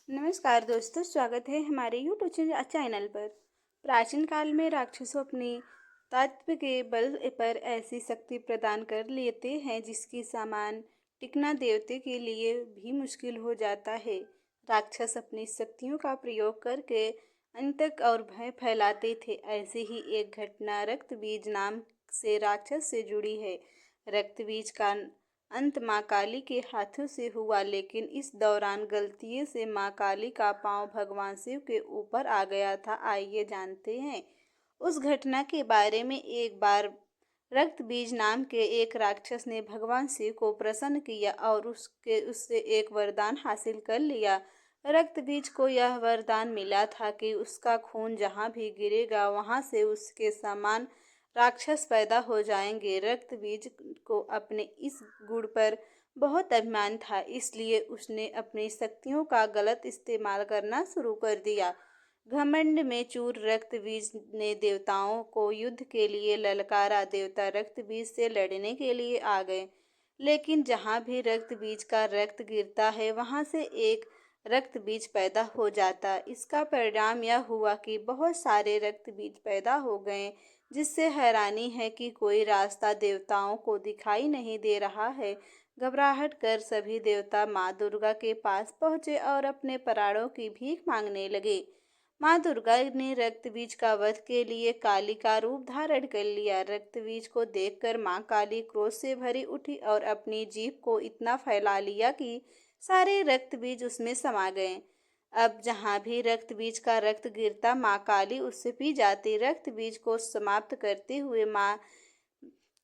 नमस्कार दोस्तों, स्वागत है हमारे यूट्यूब चैनल पर। प्राचीन काल में राक्षसों अपनी तत्व के बल पर ऐसी शक्ति प्रदान कर लेते हैं जिसकी सामान टिकना देवते के लिए भी मुश्किल हो जाता है। राक्षस अपनी शक्तियों का प्रयोग करके अंतक और भय फैलाते थे। ऐसे ही एक घटना रक्त बीज नाम से राक्षस से जुड़ी है। रक्त बीज का अंत माँ काली के हाथों से हुआ, लेकिन इस दौरान गलती से माँ काली का पांव भगवान शिव के ऊपर आ गया था। आइए जानते हैं उस घटना के बारे में। एक बार रक्त बीज नाम के एक राक्षस ने भगवान शिव को प्रसन्न किया और उससे एक वरदान हासिल कर लिया। रक्त बीज को यह वरदान मिला था कि उसका खून जहाँ भी गिरेगा वहां से उसके समान राक्षस पैदा हो जाएंगे। रक्त बीज को अपने इस गुण पर बहुत अभिमान था, इसलिए उसने अपनी शक्तियों का गलत इस्तेमाल करना शुरू कर दिया। घमंड में चूर रक्त बीज ने देवताओं को युद्ध के लिए ललकारा। देवता रक्त बीज से लड़ने के लिए आ गए, लेकिन जहाँ भी रक्त बीज का रक्त गिरता है वहां से एक रक्त बीज पैदा हो जाता। इसका परिणाम यह हुआ कि बहुत सारे रक्त बीज पैदा हो गए, जिससे हैरानी है कि कोई रास्ता देवताओं को दिखाई नहीं दे रहा है। घबराहट कर सभी देवता माँ दुर्गा के पास पहुँचे और अपने प्राणों की भीख मांगने लगे। माँ दुर्गा ने रक्त बीज का वध के लिए काली का रूप धारण कर लिया। रक्त बीज को देखकर माँ काली क्रोध से भरी उठी और अपनी जीभ को इतना फैला लिया कि सारे रक्त बीज उसमें समा गए। अब जहाँ भी रक्त बीज का रक्त गिरता माँ काली उससे पी जाती। रक्त बीज को समाप्त करते हुए माँ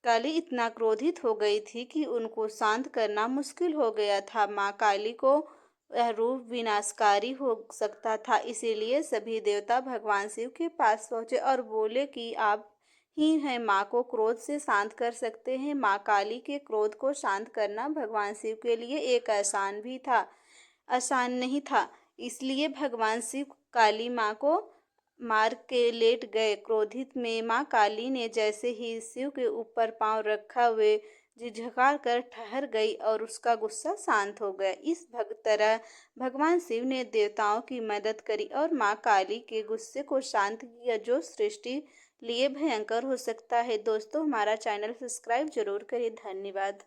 काली इतना क्रोधित हो गई थी कि उनको शांत करना मुश्किल हो गया था। माँ काली को यह रूप विनाशकारी हो सकता था, इसीलिए सभी देवता भगवान शिव के पास पहुंचे और बोले कि आप ही हैं माँ को क्रोध से शांत कर सकते हैं। माँ काली के क्रोध को शांत करना भगवान शिव के लिए एक आसान नहीं था, इसलिए भगवान शिव काली माँ को मार के लेट गए। क्रोधित में माँ काली ने जैसे ही शिव के ऊपर पांव रखा वे झिझका कर ठहर गई और उसका गुस्सा शांत हो गया। तरह भगवान शिव ने देवताओं की मदद करी और माँ काली के गुस्से को शांत किया, जो सृष्टि लिए भयंकर हो सकता है। दोस्तों, हमारा चैनल सब्सक्राइब जरूर करें। धन्यवाद।